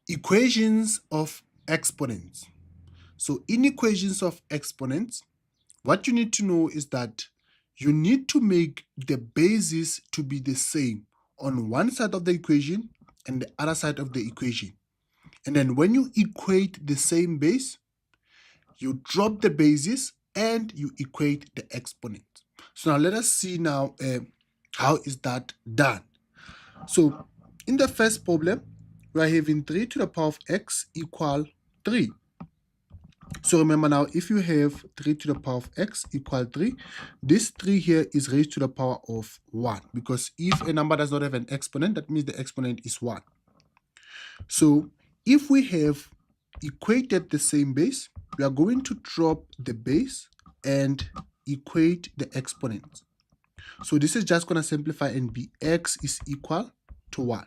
Equations of exponents. So in equations of exponents, what you need to know is that you need to make the bases to be the same on one side of the equation and the other side of the equation. And then when you equate the same base, you drop the bases and you equate the exponent. So now let us see now how is that done. So in the first problem, we are having 3 to the power of x equal 3. So remember now, if you have 3 to the power of x equal 3, this 3 here is raised to the power of 1. Because if a number does not have an exponent, that means the exponent is 1. So if we have equated the same base, we are going to drop the base and equate the exponent. So this is just going to simplify and be x is equal to 1.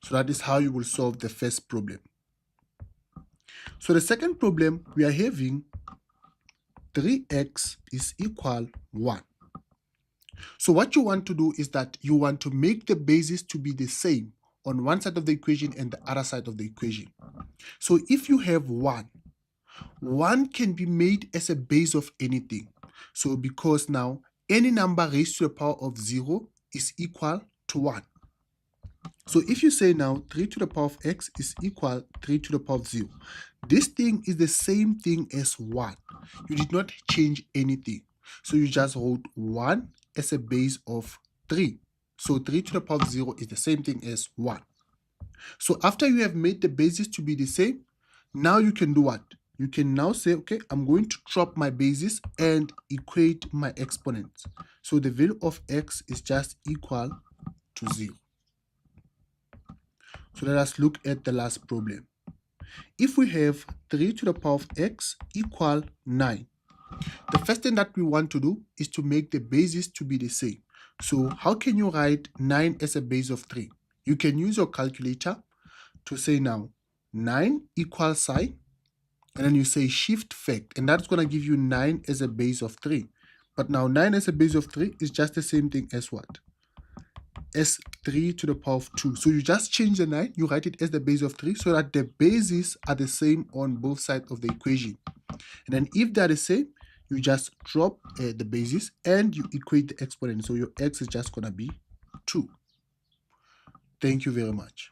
So that is how you will solve the first problem. So the second problem, we are having 3x is equal 1. So what you want to do is that you want to make the bases to be the same on one side of the equation and the other side of the equation. So if you have 1 can be made as a base of anything. So because now any number raised to the power of 0 is equal to 1. So if you say now 3 to the power of x is equal 3 to the power of 0, this thing is the same thing as 1. You did not change anything. So you just wrote 1 as a base of 3. So 3 to the power of 0 is the same thing as 1. So after you have made the bases to be the same, now you can do what? You can now say, okay, I'm going to drop my bases and equate my exponents. So the value of x is just equal to 0. So let us look at the last problem. If we have 3 to the power of x equal 9, the first thing that we want to do is to make the bases to be the same. So how can you write 9 as a base of 3? You can use your calculator to say now 9 equals sign, and then you say shift fact, and that's going to give you 9 as a base of 3. But now 9 as a base of 3 is just the same thing as what? As 3 to the power of 2. So you just change the 9, you write it as the base of 3 so that the bases are the same on both sides of the equation. And then if they're the same, you just drop the bases and you equate the exponent. So your x is just going to be 2. Thank you very much.